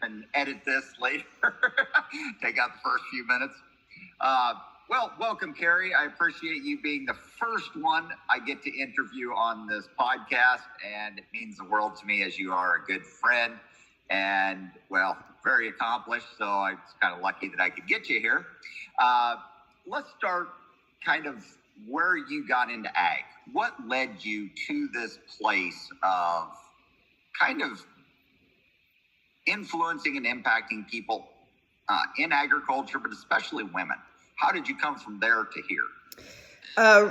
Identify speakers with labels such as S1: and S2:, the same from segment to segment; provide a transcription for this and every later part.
S1: and edit this later. Take out the first few minutes. Well, welcome, Carrie. I appreciate you being the first one I get to interview on this podcast, and it means the world to me as you are a good friend and, well, very accomplished, so I was kind of lucky that I could get you here. Let's start kind of where you got into ag. What led you to this place of kind of influencing and impacting people in agriculture, but especially women? How did you come from there to here?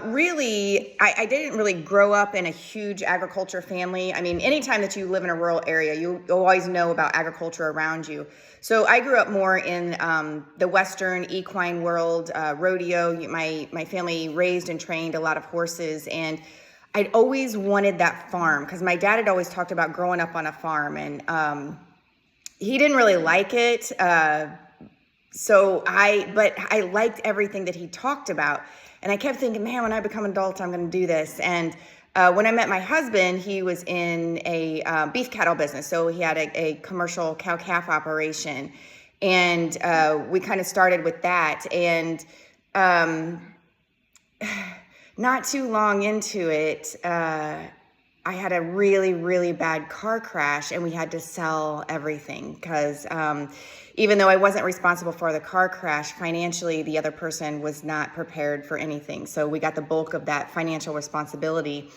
S2: Really, I didn't really grow up in a huge agriculture family. I mean, anytime that you live in a rural area, you always know about agriculture around you. So I grew up more in the Western equine world, rodeo. My family raised and trained a lot of horses, and I'd always wanted that farm because my dad had always talked about growing up on a farm, and he didn't really like it. But I liked everything that he talked about. And I kept thinking, man, when I become an adult, I'm going to do this. And when I met my husband, he was in a beef cattle business. So he had a commercial cow-calf operation. And we kind of started with that. And not too long into it, I had a really, really bad car crash, and we had to sell everything because even though I wasn't responsible for the car crash, financially, the other person was not prepared for anything. So we got the bulk of that financial responsibility.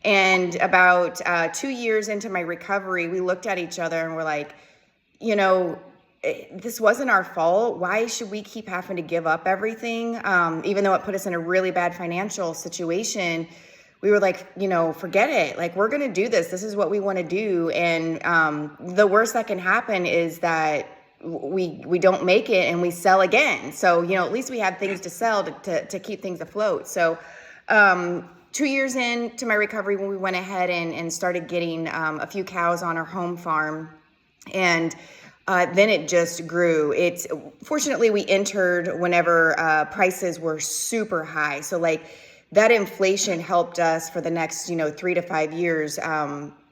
S2: And about 2 years into my recovery, we looked at each other and we're like, this wasn't our fault. Why should we keep having to give up everything? Even though it put us in a really bad financial situation, we were like, forget it. Like, we're going to do this. This is what we want to do. And the worst that can happen is that we don't make it and we sell again. So, at least we had things to sell to keep things afloat. So 2 years into my recovery, when we went ahead and started getting a few cows on our home farm, and then it just grew. Fortunately, we entered whenever prices were super high. So that inflation helped us for the next, 3 to 5 years,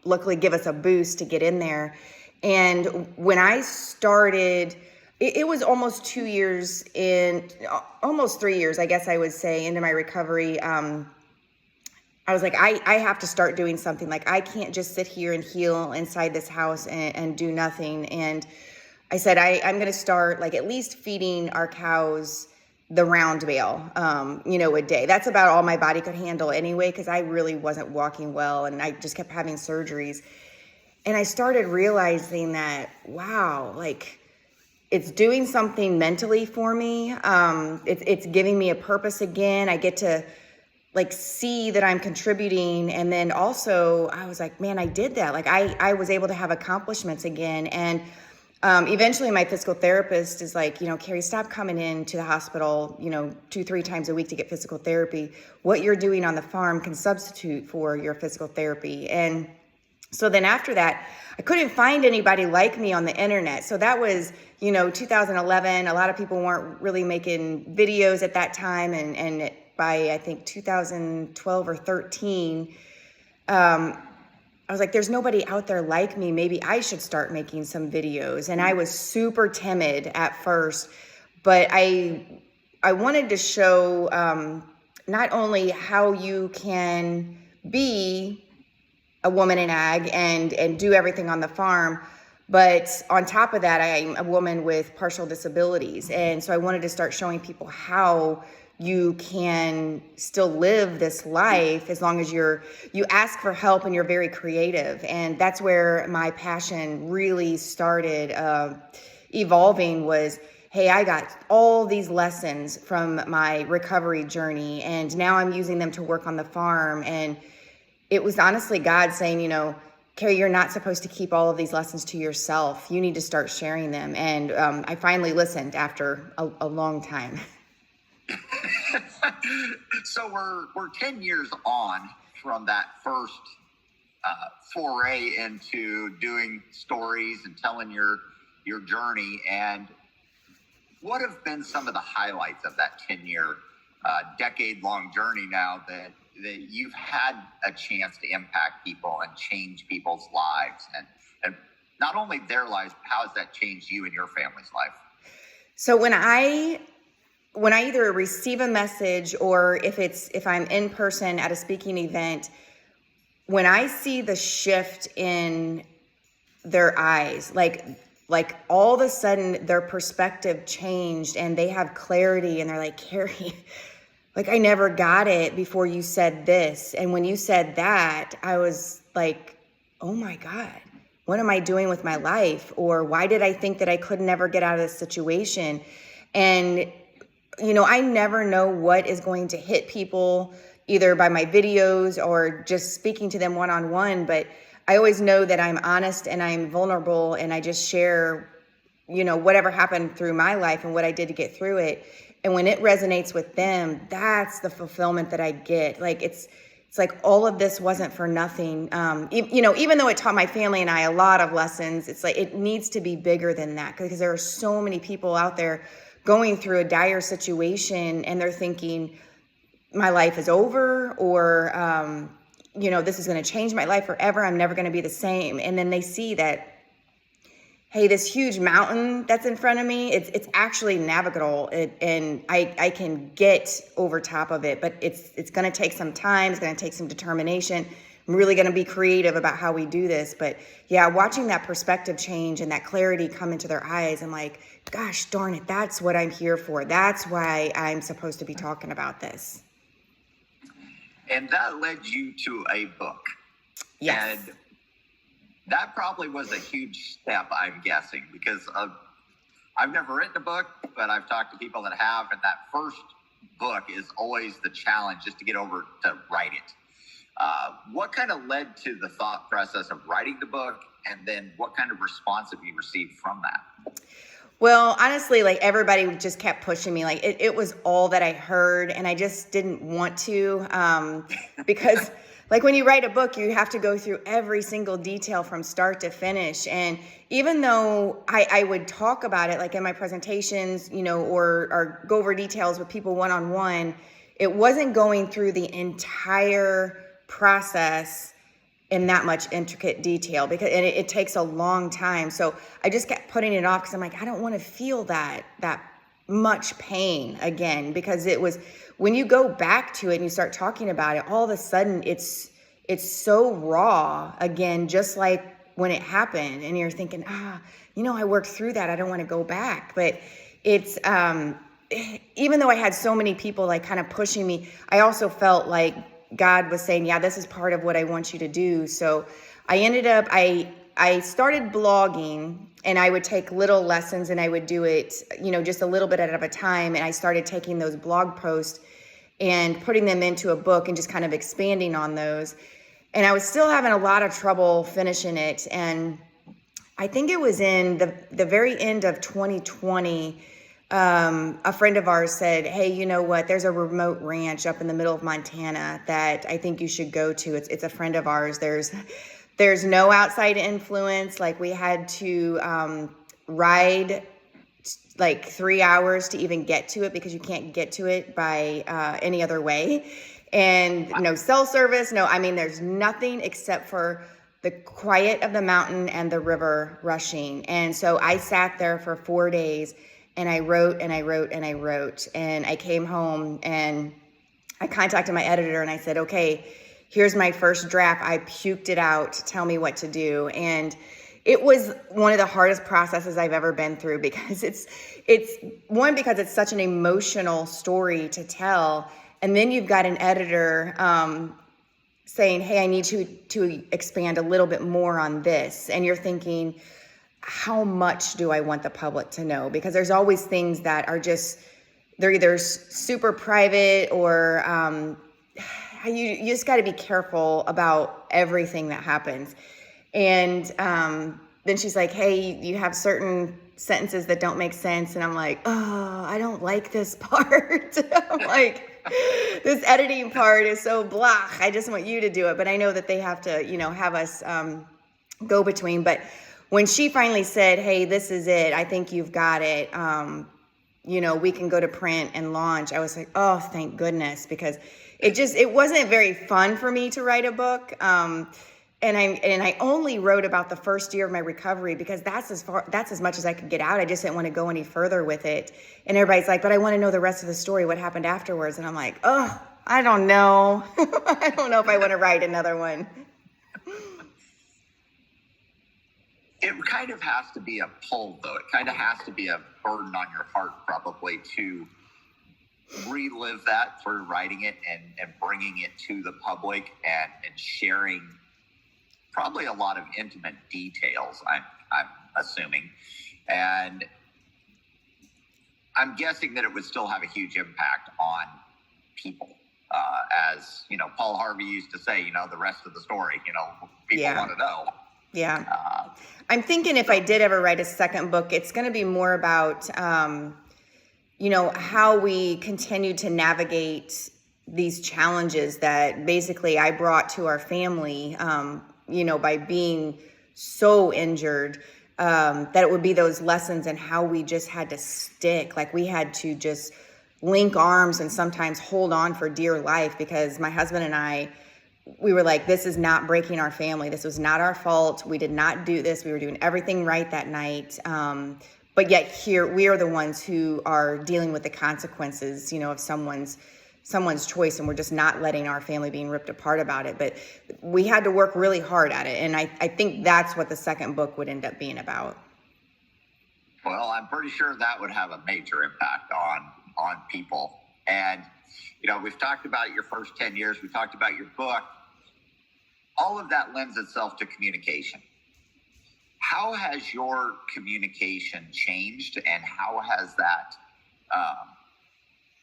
S2: luckily give us a boost to get in there. And when I started, it was almost 2 years almost 3 years, I guess I would say, into my recovery. I was like, I have to start doing something. Like, I can't just sit here and heal inside this house and do nothing. And I said, I'm going to start at least feeding our cows the round bale, a day. That's about all my body could handle anyway, because I really wasn't walking well and I just kept having surgeries. And I started realizing that, wow, it's doing something mentally for me. It's giving me a purpose again. I get to see that I'm contributing. And then also I was like, man, I did that. I was able to have accomplishments again. And eventually my physical therapist is like, Carrie, stop coming in to the hospital, 2-3 times a week to get physical therapy. What you're doing on the farm can substitute for your physical therapy. And so then after that, I couldn't find anybody like me on the internet. So that was, 2011. A lot of people weren't really making videos at that time. And by, I think, 2012 or 13, I was like, there's nobody out there like me. Maybe I should start making some videos. And I was super timid at first, but I wanted to show not only how you can be a woman in ag and do everything on the farm, but on top of that, I'm a woman with partial disabilities. And so I wanted to start showing people how you can still live this life as long as you ask for help and you're very creative. And that's where my passion really started evolving was, hey, I got all these lessons from my recovery journey, and now I'm using them to work on the farm. And it was honestly God saying, Carrie, you're not supposed to keep all of these lessons to yourself. You need to start sharing them. And I finally listened after a long time.
S1: So we're 10 years on from that first foray into doing stories and telling your journey. And what have been some of the highlights of that 10-year, decade-long journey now that you've had a chance to impact people and change people's lives? And not only their lives, but how has that changed you and your family's life?
S2: So when I either receive a message or if I'm in person at a speaking event, when I see the shift in their eyes, like all of a sudden their perspective changed and they have clarity and they're like, Carrie, like I never got it before you said this. And when you said that, I was like, oh my God, what am I doing with my life? Or why did I think that I could never get out of this situation? And, I never know what is going to hit people either by my videos or just speaking to them one-on-one, but I always know that I'm honest and I'm vulnerable and I just share, whatever happened through my life and what I did to get through it. And when it resonates with them, that's the fulfillment that I get. Like it's like all of this wasn't for nothing. Even though it taught my family and I a lot of lessons, it's like it needs to be bigger than that because there are so many people out there going through a dire situation and they're thinking my life is over or, this is going to change my life forever. I'm never going to be the same. And then they see that, hey, this huge mountain that's in front of me, it's actually navigable and I can get over top of it, but it's going to take some time. It's going to take some determination. I'm really going to be creative about how we do this. But yeah, watching that perspective change and that clarity come into their eyes, I'm like, gosh, darn it, that's what I'm here for. That's why I'm supposed to be talking about this.
S1: And that led you to a book.
S2: Yes.
S1: And that probably was a huge step, I'm guessing, because I've never written a book, but I've talked to people that have, and that first book is always the challenge just to get over to write it. What kind of led to the thought process of writing the book, and then what kind of response have you received from that?
S2: Well, honestly, like everybody just kept pushing me. Like it was all that I heard, and I just didn't want to because like when you write a book, you have to go through every single detail from start to finish. And even though I would talk about it like in my presentations, or go over details with people one-on-one, it wasn't going through the entire process in that much intricate detail because it takes a long time. So I just kept putting it off because I'm like, I don't want to feel that much pain again, because it was when you go back to it and you start talking about it, all of a sudden it's so raw again, just like when it happened. And you're thinking, I worked through that. I don't want to go back. But it's even though I had so many people like kind of pushing me, I also felt like God was saying, yeah, this is part of what I want you to do. So I ended up, I started blogging, and I would take little lessons and I would do it, just a little bit at a time. And I started taking those blog posts and putting them into a book and just kind of expanding on those. And I was still having a lot of trouble finishing it. And I think it was in the very end of 2020, a friend of ours said, hey, you know what? There's a remote ranch up in the middle of Montana that I think you should go to. It's a friend of ours. There's no outside influence. Like we had to ride like 3 hours to even get to it because you can't get to it by any other way. And no cell service. There's nothing except for the quiet of the mountain and the river rushing. And so I sat there for 4 days. And I wrote and I wrote and I wrote. And I came home and I contacted my editor and I said, okay, here's my first draft. I puked it out. Tell me what to do. And it was one of the hardest processes I've ever been through because it's because it's such an emotional story to tell. And then you've got an editor saying, hey, I need to expand a little bit more on this. And you're thinking, how much do I want the public to know? Because there's always things that are they're either super private or you just got to be careful about everything that happens. And then she's like, hey, you have certain sentences that don't make sense. And I'm like, oh, I don't like this part. I'm like, this editing part is so blah. I just want you to do it. But I know that they have to, have us go between. But when she finally said, hey, this is it, I think you've got it, we can go to print and launch, I was like, oh, thank goodness, because it wasn't very fun for me to write a book. And I only wrote about the first year of my recovery because that's as much as I could get out. I just didn't want to go any further with it. And everybody's like, but I want to know the rest of the story, what happened afterwards. And I'm like, oh, I don't know. I don't know if I want to write another one.
S1: It kind of has to be a pull, though. It kind of has to be a burden on your heart, probably, to relive that through writing it and bringing it to the public and sharing probably a lot of intimate details, I'm assuming. And I'm guessing that it would still have a huge impact on people. As, Paul Harvey used to say, the rest of the story, people want to know.
S2: Yeah. I'm thinking if I did ever write a second book, it's going to be more about, how we continue to navigate these challenges that basically I brought to our family, by being so injured, that it would be those lessons and how we just had to stick. Like we had to just link arms and sometimes hold on for dear life, because my husband and I, we were like, this is not breaking our family. This was not our fault. We did not do this. We were doing everything right that night. But yet here we are the ones who are dealing with the consequences, of someone's choice. And we're just not letting our family being ripped apart about it. But we had to work really hard at it. And I think that's what the second book would end up being about.
S1: Well, I'm pretty sure that would have a major impact on people. And, we've talked about your first 10 years. We talked about your book. All of that lends itself to communication. How has your communication changed, and how has that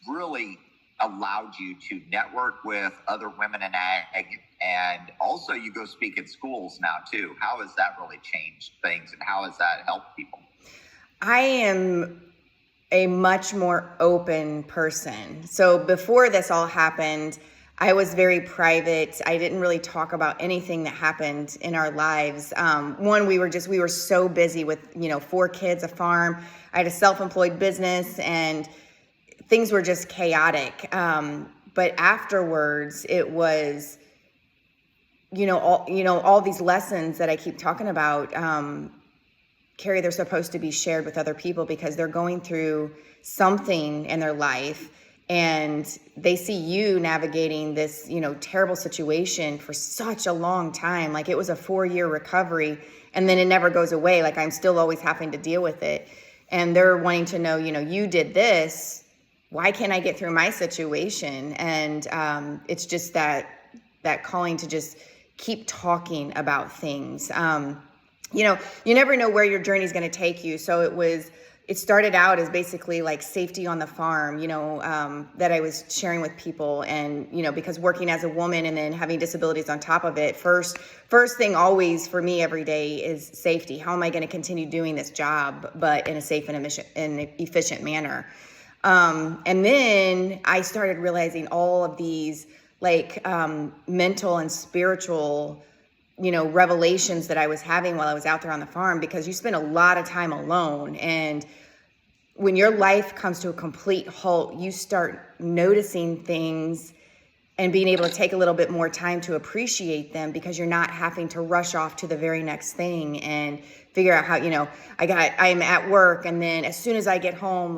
S1: really allowed you to network with other women in ag? And also you go speak at schools now too. How has that really changed things, and how has that helped people?
S2: I am a much more open person. So before this all happened, I was very private. I didn't really talk about anything that happened in our lives. One, we were so busy with, 4 kids, a farm. I had a self-employed business, and things were just chaotic. But afterwards, it was, all these lessons that I keep talking about, Carrie, they're supposed to be shared with other people because they're going through something in their life, and they see you navigating this, terrible situation for such a long time. Like it was a 4-year recovery, and then it never goes away. Like I'm still always having to deal with it. And they're wanting to know, you did this. Why can't I get through my situation? And it's just that calling to just keep talking about things. You never know where your journey is going to take you. So it started out as basically like safety on the farm, that I was sharing with people. And, because working as a woman and then having disabilities on top of it, first thing always for me every day is safety. How am I going to continue doing this job, but in a safe and efficient manner? And then I started realizing all of these mental and spiritual revelations that I was having while I was out there on the farm, because you spend a lot of time alone. And when your life comes to a complete halt, you start noticing things and being able to take a little bit more time to appreciate them, because you're not having to rush off to the very next thing and figure out how, I'm at work, and then as soon as I get home,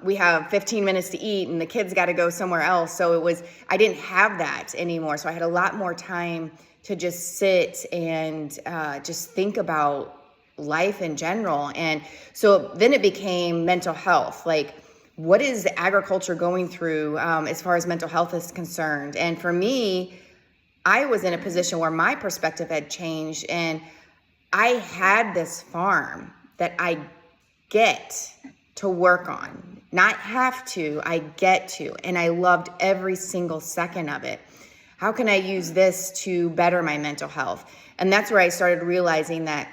S2: we have 15 minutes to eat and the kids got to go somewhere else. So I didn't have that anymore. So I had a lot more time to just sit and just think about life in general. And so then it became mental health. Like, what is agriculture going through as far as mental health is concerned? And for me, I was in a position where my perspective had changed, and I had this farm that I get to work on. Not have to, I get to. And I loved every single second of it. How can I use this to better my mental health? And that's where I started realizing that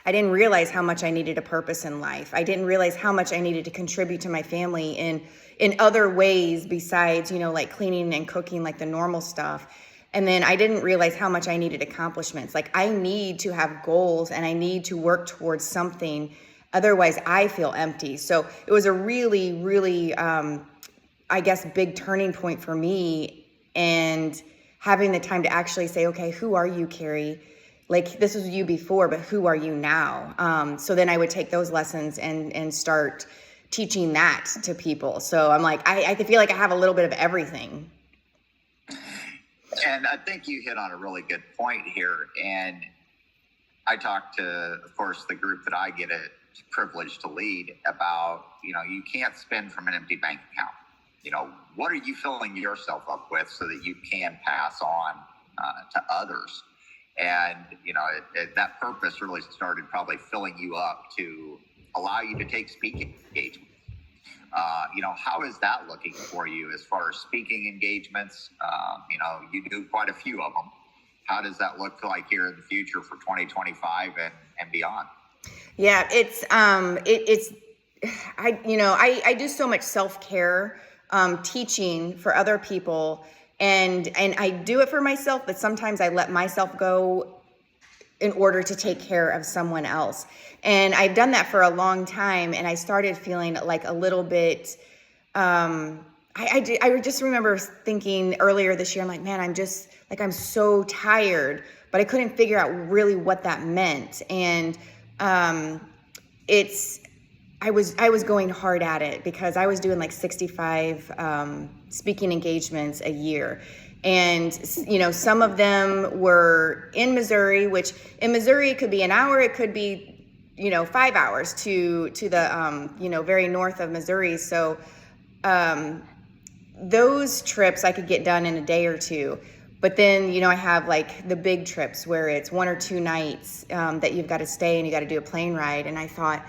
S2: I didn't realize how much I needed a purpose in life. I didn't realize how much I needed to contribute to my family in other ways besides, like cleaning and cooking, like the normal stuff. And then I didn't realize how much I needed accomplishments. Like I need to have goals and I need to work towards something. Otherwise, I feel empty. So it was a really, really, big turning point for me, and having the time to actually say, okay, who are you, Carrie? Like, this was you before, but who are you now? So then I would take those lessons and start teaching that to people. So I'm like, I feel like I have a little bit of everything.
S1: And I think you hit on a really good point here. And I talked to, of course, the group that I get a privilege to lead about, you can't spend from an empty bank account. What are you filling yourself up with so that you can pass on to others? And, that purpose really started probably filling you up to allow you to take speaking engagements. How is that looking for you as far as speaking engagements? You do quite a few of them. How does that look like here in the future for 2025 and beyond?
S2: Yeah, I do so much self-care, teaching for other people, and I do it for myself, but sometimes I let myself go in order to take care of someone else. And I've done that for a long time, and I started feeling like a little bit, I just remember thinking earlier this year, I'm like, man, I'm so tired, but I couldn't figure out really what that meant. And I was going hard at it because I was doing like 65 speaking engagements a year. And, some of them were in Missouri, which in Missouri, it could be an hour, it could be, 5 hours to the, very north of Missouri. So those trips I could get done in a day or two. But then, I have like the big trips where it's 1 or 2 nights that you've got to stay and you got to do a plane ride. And I thought,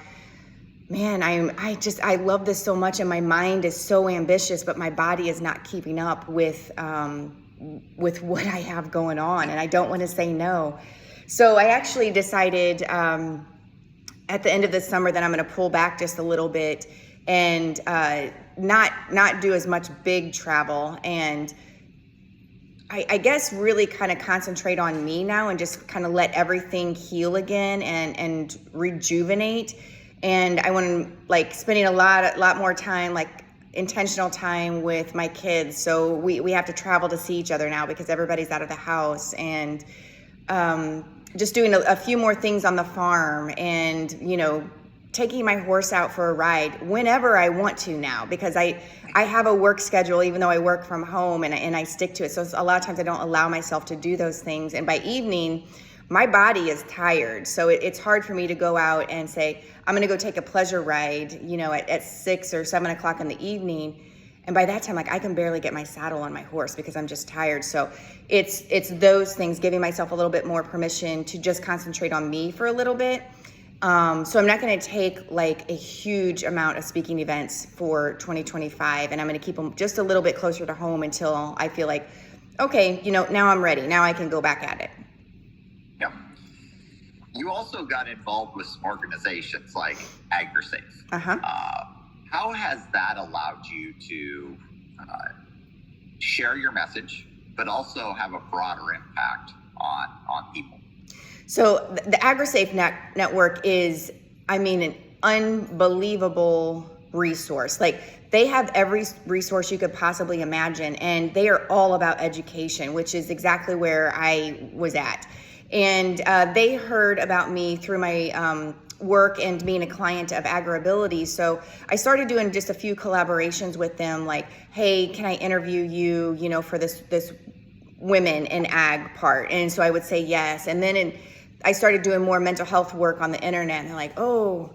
S2: man, I love this so much, and my mind is so ambitious, but my body is not keeping up with what I have going on, and I don't want to say no. So I actually decided at the end of the summer that I'm going to pull back just a little bit and not do as much big travel, and I guess really kind of concentrate on me now and just kind of let everything heal again and rejuvenate. And I want to spending a lot more time, like intentional time with my kids. So we have to travel to see each other now because everybody's out of the house, and just doing a few more things on the farm, and taking my horse out for a ride whenever I want to now, because I have a work schedule, even though I work from home, and I stick to it. So a lot of times I don't allow myself to do those things. And by evening, my body is tired. So it's hard for me to go out and say, I'm going to go take a pleasure ride, at 6 or 7 o'clock in the evening. And by that time, I can barely get my saddle on my horse because I'm just tired. So it's those things, giving myself a little bit more permission to just concentrate on me for a little bit. So I'm not going to take a huge amount of speaking events for 2025, and I'm going to keep them just a little bit closer to home until I feel like, okay, now I'm ready. Now I can go back at it.
S1: Yeah. You also got involved with some organizations like AgriSafe.
S2: Uh-huh.
S1: How has that allowed you to share your message, but also have a broader impact on people?
S2: So the AgriSafe network is, an unbelievable resource. They have every resource you could possibly imagine, and they are all about education, which is exactly where I was at. And they heard about me through my work and being a client of AgriAbility. So I started doing just a few collaborations with them, like, hey, can I interview you, for this women in ag part? And so I would say yes. And then I started doing more mental health work on the internet, and they're like, oh,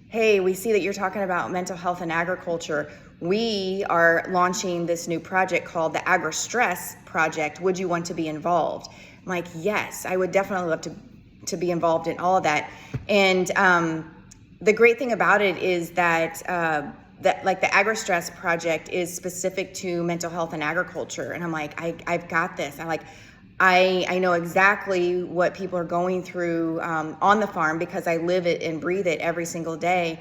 S2: hey, we see that you're talking about mental health and agriculture. We are launching this new project called the Agri-Stress Project. Would you want to be involved? I'm like, yes, I would definitely love to be involved in all of that. And the great thing about it is that the Agri-Stress Project is specific to mental health and agriculture. And I'm like, I've got this. I know exactly what people are going through on the farm because I live it and breathe it every single day.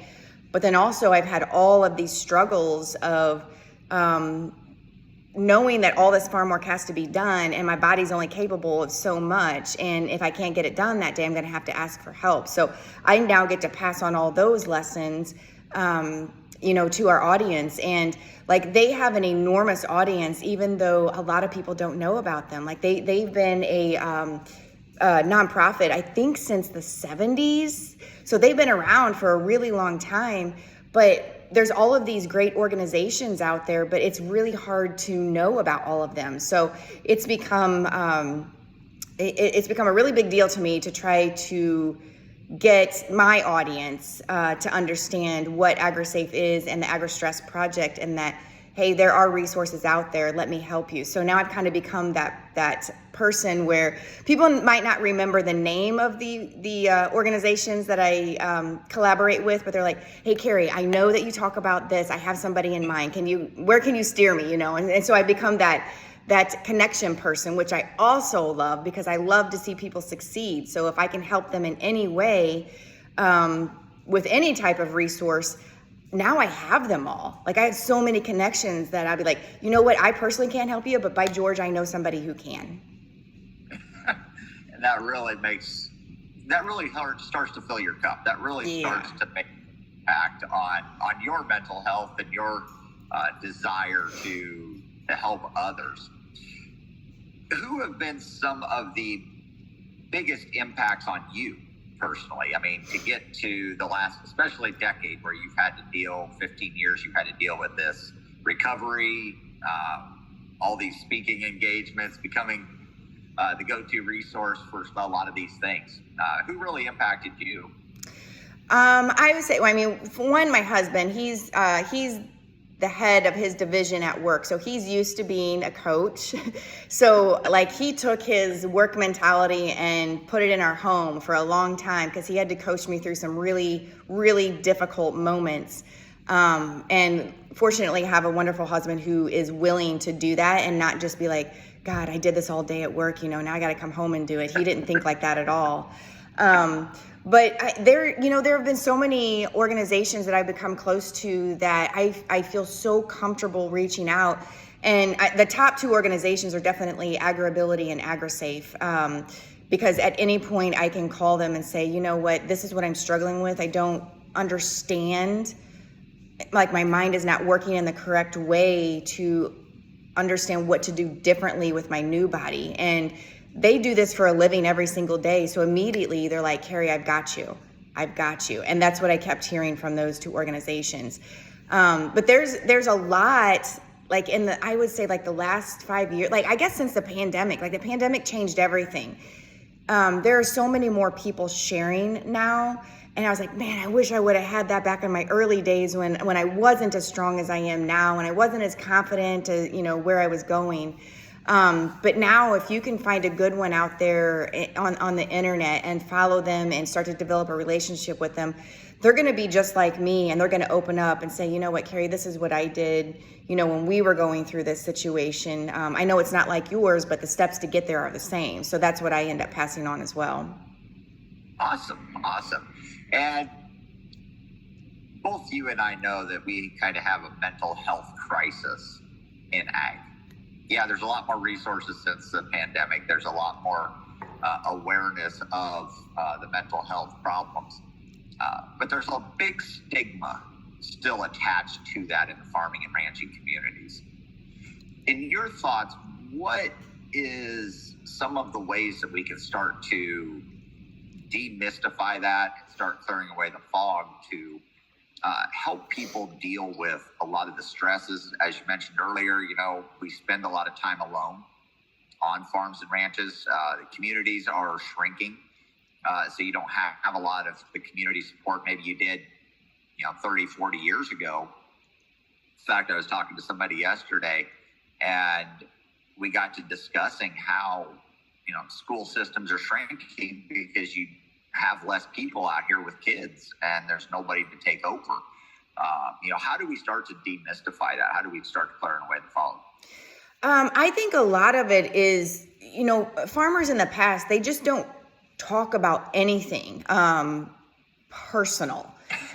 S2: But then also I've had all of these struggles of knowing that all this farm work has to be done, and my body's only capable of so much. And if I can't get it done that day, I'm going to have to ask for help. So I now get to pass on all those lessons to our audience. And like, they have an enormous audience, even though a lot of people don't know about them. Like, they've been a nonprofit, I think, since the 70s. So they've been around for a really long time, but there's all of these great organizations out there, but it's really hard to know about all of them. So it's become a really big deal to me to try to get my audience to understand what AgriSafe is and the AgriStress Project, and that, hey, there are resources out there. Let me help you. So now I've kind of become that person where people might not remember the name of the organizations that I collaborate with, but they're like, hey, Carrie, I know that you talk about this. I have somebody in mind. Where can you steer me? And so I become that connection person, which I also love, because I love to see people succeed. So if I can help them in any way, with any type of resource, now I have them all. Like, I have so many connections that I'd be like, you know what, I personally can't help you, but by George, I know somebody who can.
S1: And that really starts to fill your cup. That really starts to make an impact on your mental health and your desire to help others. Who have been some of the biggest impacts on you personally? I mean, to get to the last, especially decade, where you've had to deal, 15 years, you've had to deal with this recovery, all these speaking engagements, becoming the go-to resource for a lot of these things. Who really impacted you?
S2: I would say, for one, my husband, he's the head of his division at work. So he's used to being a coach. So like, he took his work mentality and put it in our home for a long time, because he had to coach me through some really, really difficult moments. And fortunately, have a wonderful husband who is willing to do that and not just be like, God, I did this all day at work, now I got to come home and do it. He didn't think like that at all. But there have been so many organizations that I've become close to that I feel so comfortable reaching out. And the top two organizations are definitely AgriAbility and AgriSafe, because at any point I can call them and say, you know what, this is what I'm struggling with. I don't understand, like, my mind is not working in the correct way to understand what to do differently with my new body. And they do this for a living every single day. So immediately they're like, Carrie, I've got you. And that's what I kept hearing from those two organizations. But there's a lot, like, I would say, like, the last 5 years, like, I guess since the pandemic, like, the pandemic changed everything. There are so many more people sharing now. And I was like, man, I wish I would have had that back in my early days when I wasn't as strong as I am now, and I wasn't as confident as, where I was going. But now, if you can find a good one out there on the internet and follow them and start to develop a relationship with them, they're going to be just like me, and they're going to open up and say, you know what, Carrie, this is what I did, when we were going through this situation. I know it's not like yours, but the steps to get there are the same. So that's what I end up passing on as well.
S1: Awesome. And both you and I know that we kind of have a mental health crisis in ag. Yeah, there's a lot more resources since the pandemic. There's a lot more awareness of the mental health problems. But there's a big stigma still attached to that in the farming and ranching communities. In your thoughts, what is some of the ways that we can start to demystify that and start clearing away the fog to help people deal with a lot of the stresses? As you mentioned earlier, we spend a lot of time alone on farms and ranches. The communities are shrinking, so you don't have a lot of the community support maybe you did 30, 40 years ago. In fact, I was talking to somebody yesterday, and we got to discussing how school systems are shrinking because you have less people out here with kids, and there's nobody to take over. How do we start to demystify that? How do we start clearing away the fog?
S2: I think a lot of it is, farmers in the past, they just don't talk about anything personal.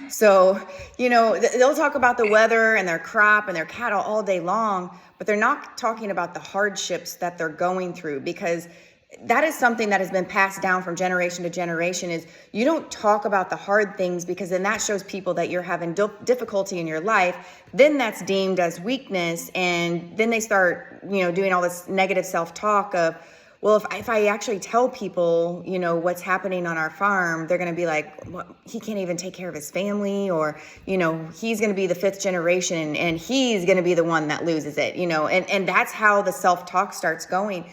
S2: So, they'll talk about the weather and their crop and their cattle all day long, but they're not talking about the hardships that they're going through, because that is something that has been passed down from generation to generation. Is you don't talk about the hard things, because then that shows people that you're having difficulty in your life. Then that's deemed as weakness, and then they start, doing all this negative self-talk of, well, if I actually tell people, what's happening on our farm, they're going to be like, well, he can't even take care of his family, or, he's going to be the fifth generation and he's going to be the one that loses it, and that's how the self-talk starts going.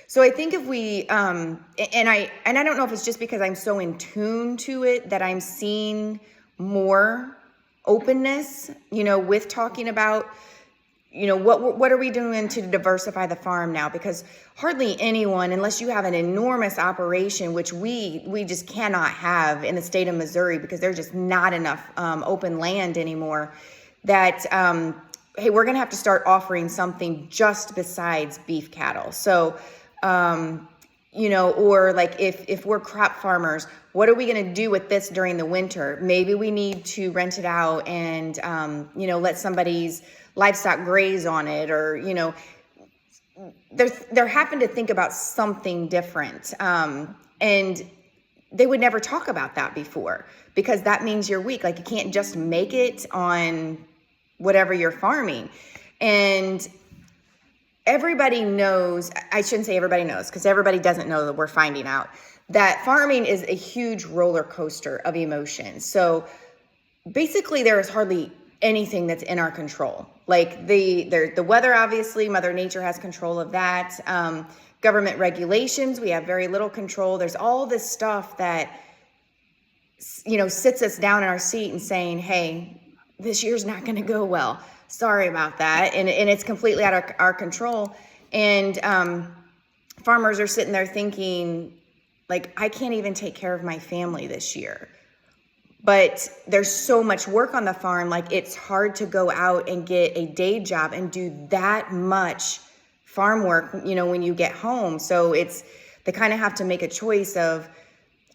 S2: So I think if we, and I don't know if it's just because I'm so in tune to it that I'm seeing more openness, with talking about, what are we doing to diversify the farm now? Because hardly anyone, unless you have an enormous operation, which we just cannot have in the state of Missouri, because there's just not enough open land anymore, that, hey, we're going to have to start offering something just besides beef cattle. So, or like if we're crop farmers, what are we going to do with this during the winter? Maybe we need to rent it out and, let somebody's livestock graze on it, or, they're having to think about something different. And they would never talk about that before, because that means you're weak. Like, you can't just make it on whatever you're farming. And everybody knows, I shouldn't say everybody knows, because everybody doesn't know, that we're finding out that farming is a huge roller coaster of emotions. So basically there is hardly anything that's in our control. Like the weather, obviously, Mother Nature has control of that. Government regulations, we have very little control. There's all this stuff that, sits us down in our seat and saying, hey, this year's not going to go well. Sorry about that. And it's completely out of our control. And farmers are sitting there thinking, like, I can't even take care of my family this year. But there's so much work on the farm. Like, it's hard to go out and get a day job and do that much farm work, when you get home. So they kind of have to make a choice of,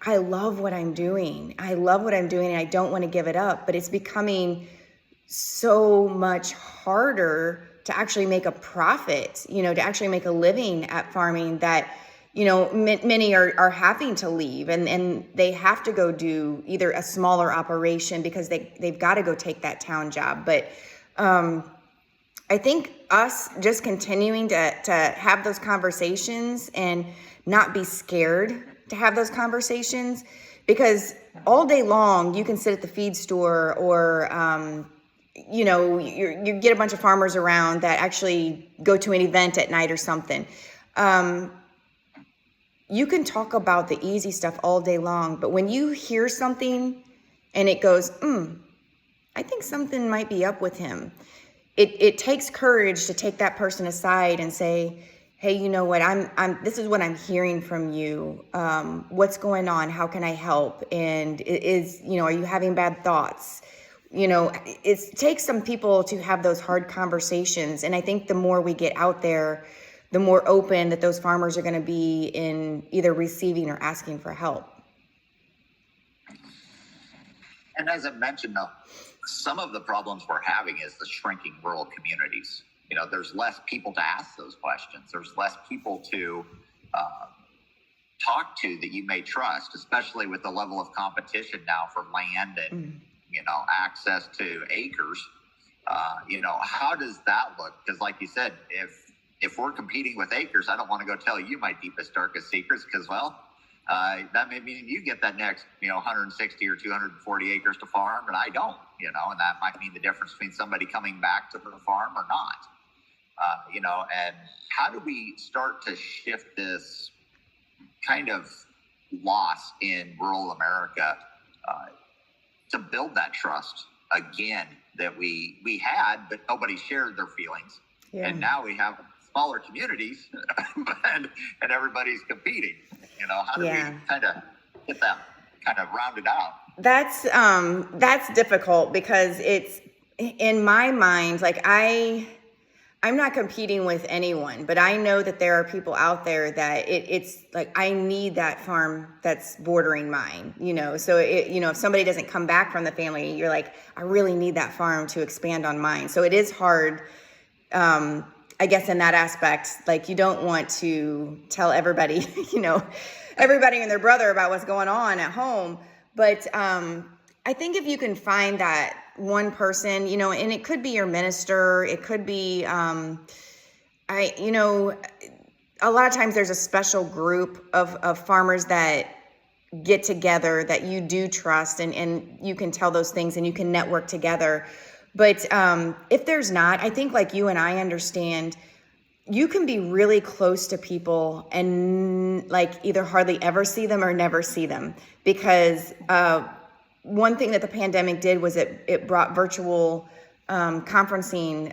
S2: I love what I'm doing. And I don't want to give it up. But it's becoming so much harder to actually make a profit, to actually make a living at farming, that, many are having to leave, and they have to go do either a smaller operation because they've got to go take that town job. But I think us just continuing to have those conversations and not be scared to have those conversations, because all day long you can sit at the feed store, or you get a bunch of farmers around that actually go to an event at night or something. You can talk about the easy stuff all day long, but when you hear something and it goes, I think something might be up with him, it takes courage to take that person aside and say, hey, you know what, this is what I'm hearing from you. What's going on? How can I help? And are you having bad thoughts? It takes some people to have those hard conversations. And I think the more we get out there, the more open that those farmers are going to be in either receiving or asking for help.
S1: And as I mentioned, some of the problems we're having is the shrinking rural communities. There's less people to ask those questions. There's less people to talk to that you may trust, especially with the level of competition now for land and, access to acres. How does that look? Because like you said, if we're competing with acres, I don't want to go tell you my deepest, darkest secrets, because, that may mean you get that next, 160 or 240 acres to farm, and I don't, and that might mean the difference between somebody coming back to the farm or not. And how do we start to shift this kind of loss in rural America to build that trust again that we had, but nobody shared their feelings. Yeah. And now we have smaller communities and everybody's competing. How do we kind of get that kind of rounded out?
S2: That's difficult, because it's, in my mind, like I'm not competing with anyone, but I know that there are people out there that it's like, I need that farm that's bordering mine, so if somebody doesn't come back from the family, you're like, I really need that farm to expand on mine. So it is hard. I guess in that aspect, like you don't want to tell everybody, everybody and their brother about what's going on at home. But I think if you can find that one person, and it could be your minister, it could be, a lot of times there's a special group of farmers that get together that you do trust, and you can tell those things and you can network together. But if there's not, I think like you and I understand, you can be really close to people and like either hardly ever see them or never see them, because one thing that the pandemic did was it brought virtual conferencing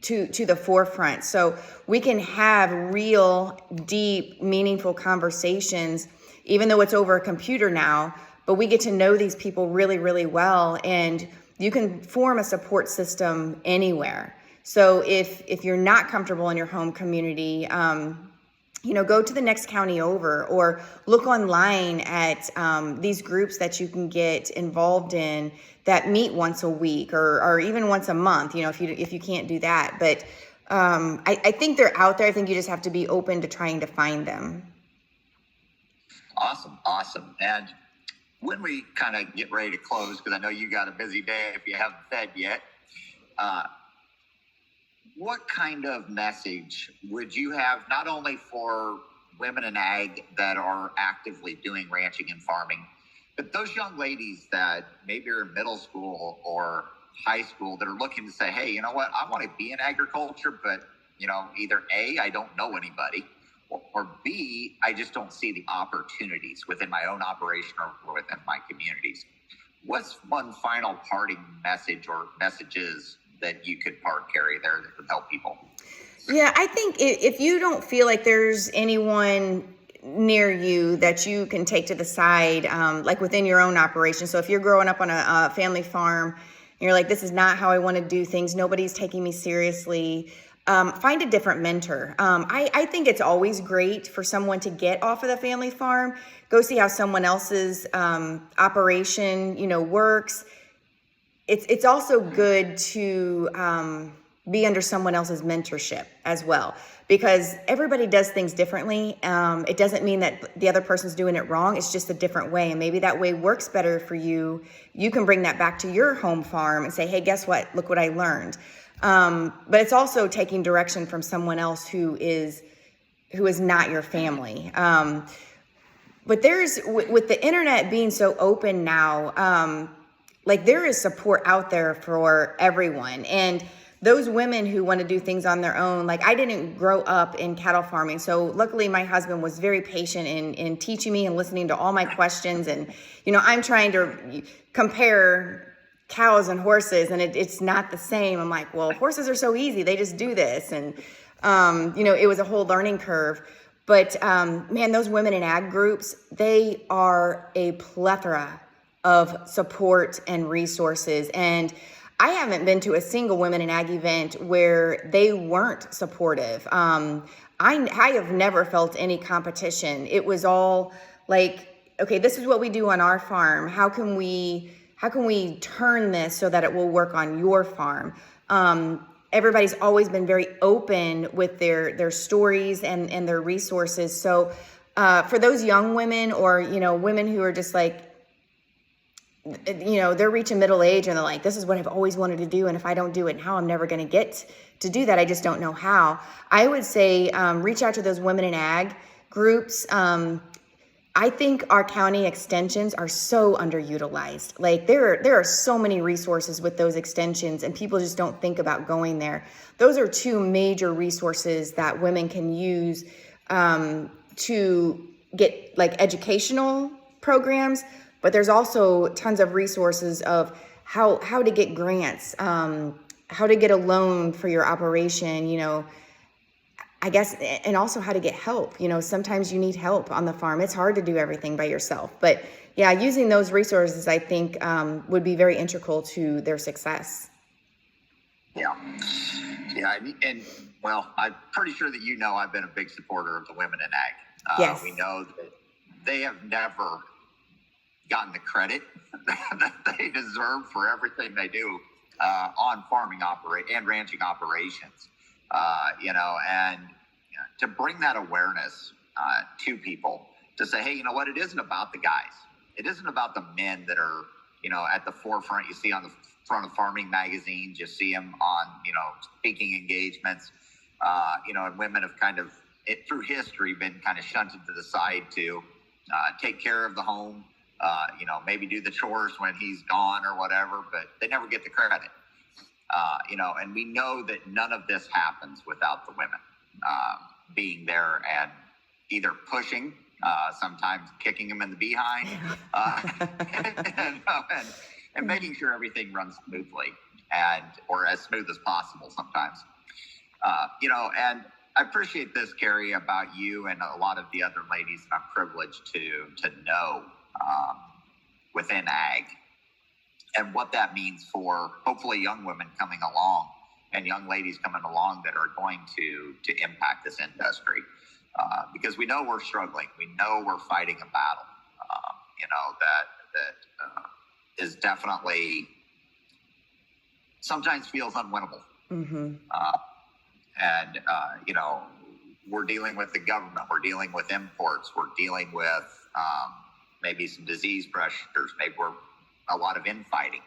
S2: to the forefront. So we can have real, deep, meaningful conversations, even though it's over a computer now, but we get to know these people really, really well. And you can form a support system anywhere. So if you're not comfortable in your home community, go to the next county over, or look online at these groups that you can get involved in that meet once a week or even once a month, if you can't do that. But I think they're out there. I think you just have to be open to trying to find them.
S1: Awesome. And when we kind of get ready to close, because I know you got a busy day if you haven't fed yet, what kind of message would you have not only for women in ag that are actively doing ranching and farming, but those young ladies that maybe are in middle school or high school that are looking to say, hey, you know what, I want to be in agriculture, but, either A, I don't know anybody, or B, I just don't see the opportunities within my own operation or within my communities. What's one final parting message or messages that you could carry there that would help people?
S2: Yeah, I think if you don't feel like there's anyone near you that you can take to the side, like within your own operation. So if you're growing up on a family farm and you're like, this is not how I want to do things, nobody's taking me seriously, find a different mentor. I think it's always great for someone to get off of the family farm, go see how someone else's operation, works. It's also good to be under someone else's mentorship as well, because everybody does things differently. It doesn't mean that the other person's doing it wrong. It's just a different way. And maybe that way works better for you. You can bring that back to your home farm and say, hey, guess what? Look what I learned. But it's also taking direction from someone else who is not your family. But with the internet being so open now, like there is support out there for everyone. And those women who want to do things on their own, like I didn't grow up in cattle farming. So luckily my husband was very patient in teaching me and listening to all my questions. And, I'm trying to compare cows and horses, and it's not the same. I'm like, well, horses are so easy. They just do this. And, it was a whole learning curve. But, man, those women in ag groups, they are a plethora of support and resources. And I haven't been to a single Women in Ag event where they weren't supportive. I have never felt any competition. It was all like, okay, this is what we do on our farm. How can we turn this so that it will work on your farm? Everybody's always been very open with their stories and their resources. So for those young women or, women who are just like, they're reaching middle age and they're like, this is what I've always wanted to do. And if I don't do it now, I'm never going to get to do that. I just don't know how. I would say reach out to those Women in Ag groups. I think our county extensions are so underutilized. Like there are so many resources with those extensions and people just don't think about going there. Those are two major resources that women can use to get like educational programs. But there's also tons of resources of how to get grants, how to get a loan for your operation, I guess, and also how to get help. Sometimes you need help on the farm. It's hard to do everything by yourself. But yeah, using those resources, I think, would be very integral to their success.
S1: Yeah. And well, I'm pretty sure that I've been a big supporter of the Women in Ag.
S2: Yes.
S1: We know that they have never gotten the credit that they deserve for everything they do on farming and ranching operations. and to bring that awareness to people, to say, hey, you know what, it isn't about the guys. It isn't about the men that are, at the forefront. You see on the front of farming magazines, you see them on, speaking engagements, and women have kind of, through history, been kind of shunted to the side to take care of the home, maybe do the chores when he's gone or whatever, but they never get the credit. And we know that none of this happens without the women being there and either pushing, sometimes kicking them in the behind, and making sure everything runs smoothly or as smooth as possible sometimes. And I appreciate this, Carrie, about you and a lot of the other ladies that I'm privileged to know within ag, and what that means for hopefully young women coming along and young ladies coming along that are going to impact this industry. Because we know we're struggling. We know we're fighting a battle, that is definitely sometimes feels unwinnable.
S2: Mm-hmm.
S1: We're dealing with the government. We're dealing with imports. We're dealing with maybe some disease pressures. Maybe we're a lot of infighting.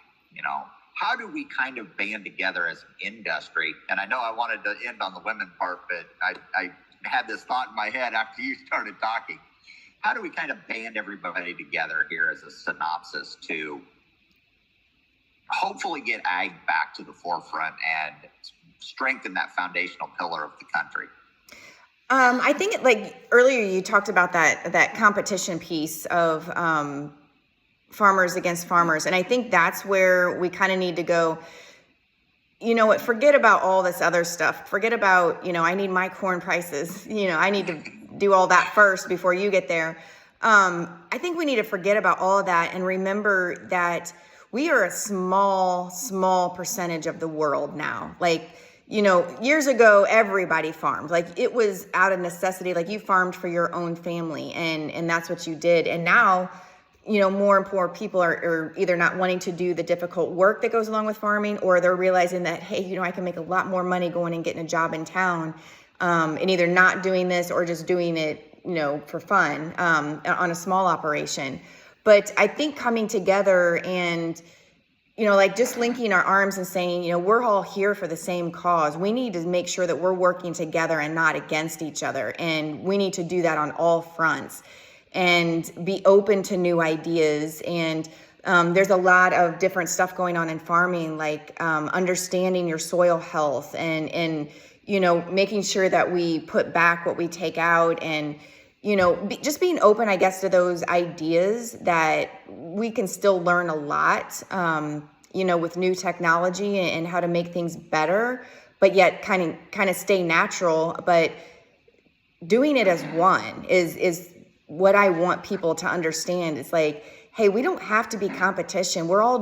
S1: How do we kind of band together as an industry? And I know I wanted to end on the women part, but I had this thought in my head after you started talking. How do we kind of band everybody together here as a synopsis to hopefully get ag back to the forefront and strengthen that foundational pillar of the country?
S2: I think like earlier you talked about that competition piece of farmers against farmers. And I think that's where we kind of need to go, forget about all this other stuff. Forget about, I need my corn prices. I need to do all that first before you get there. I think we need to forget about all of that and remember that we are a small percentage of the world now. Like, years ago, everybody farmed. Like, it was out of necessity. Like, you farmed for your own family and that's what you did. And now, more and more people are either not wanting to do the difficult work that goes along with farming, or they're realizing that, hey, I can make a lot more money going and getting a job in town, and either not doing this or just doing it, for fun, on a small operation. But I think coming together and, just linking our arms and saying, we're all here for the same cause. We need to make sure that we're working together and not against each other. And we need to do that on all fronts and be open to new ideas. And there's a lot of different stuff going on in farming, like understanding your soil health and making sure that we put back what we take out, and just being open, I guess, to those ideas that we can still learn a lot, with new technology and how to make things better, but yet kind of stay natural. But doing it as one is what I want people to understand. It's like, hey, we don't have to be competition. We're all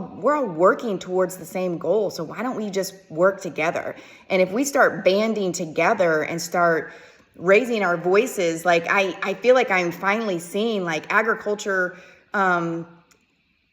S2: working towards the same goal. So why don't we just work together? And if we start banding together and start raising our voices, like I feel like I'm finally seeing like agriculture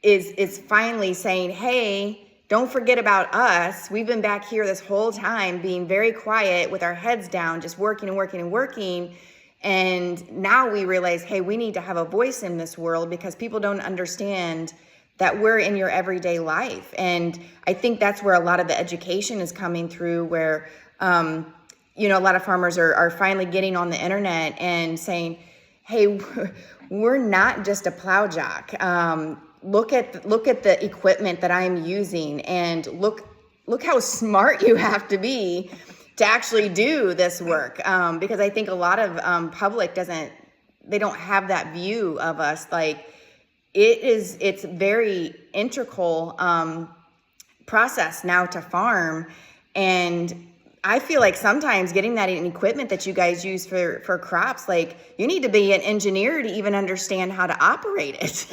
S2: is finally saying, hey, don't forget about us. We've been back here this whole time being very quiet with our heads down, just working and working and working. And now we realize, hey, we need to have a voice in this world because people don't understand that we're in your everyday life. And I think that's where a lot of the education is coming through, where, a lot of farmers are finally getting on the internet and saying, hey, we're not just a plow jock. Look at the equipment that I'm using, and look how smart you have to be to actually do this work, because I think a lot of public they don't have that view of us. Like, it's very integral process now to farm. And I feel like sometimes getting that in equipment that you guys use for crops, like, you need to be an engineer to even understand how to operate it.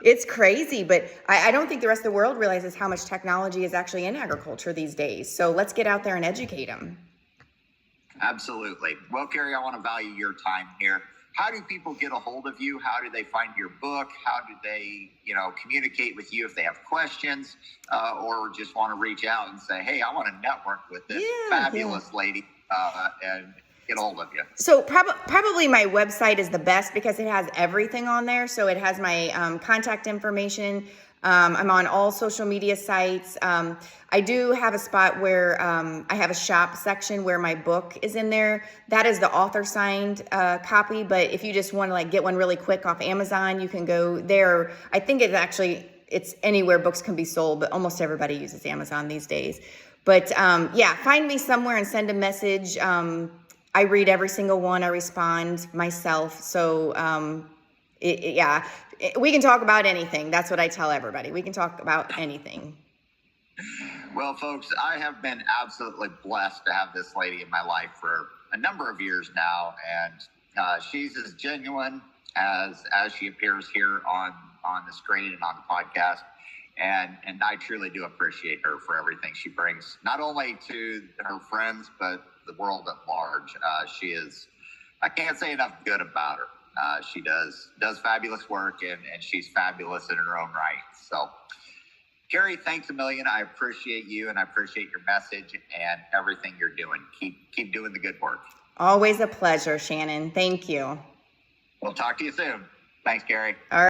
S2: It's crazy, but I don't think the rest of the world realizes how much technology is actually in agriculture these days. So let's get out there and educate them.
S1: Absolutely. Well, Carrie, I want to value your time here. how do people get a hold of you? How do they find your book? How do they, communicate with you if they have questions or just want to reach out and say, hey, I want to network with this fabulous lady and get a hold of you?
S2: So probably my website is the best because it has everything on there. So it has my contact information. I'm on all social media sites. I do have a spot where I have a shop section where my book is in there. That is the author signed copy. But if you just want to like get one really quick off Amazon, you can go there. I think it's anywhere books can be sold, but almost everybody uses Amazon these days. But find me somewhere and send a message. I read every single one. I respond myself. So we can talk about anything. That's what I tell everybody. We can talk about anything.
S1: Well, folks, I have been absolutely blessed to have this lady in my life for a number of years now, and she's as genuine as she appears here on the screen and on the podcast. And I truly do appreciate her for everything she brings, not only to her friends, but the world at large. I can't say enough good about her. She does fabulous work, and she's fabulous in her own right. So, Carrie, thanks a million. I appreciate you, and I appreciate your message and everything you're doing. Keep doing the good work.
S2: Always a pleasure, Shannon. Thank you.
S1: We'll talk to you soon. Thanks, Carrie.
S2: All right.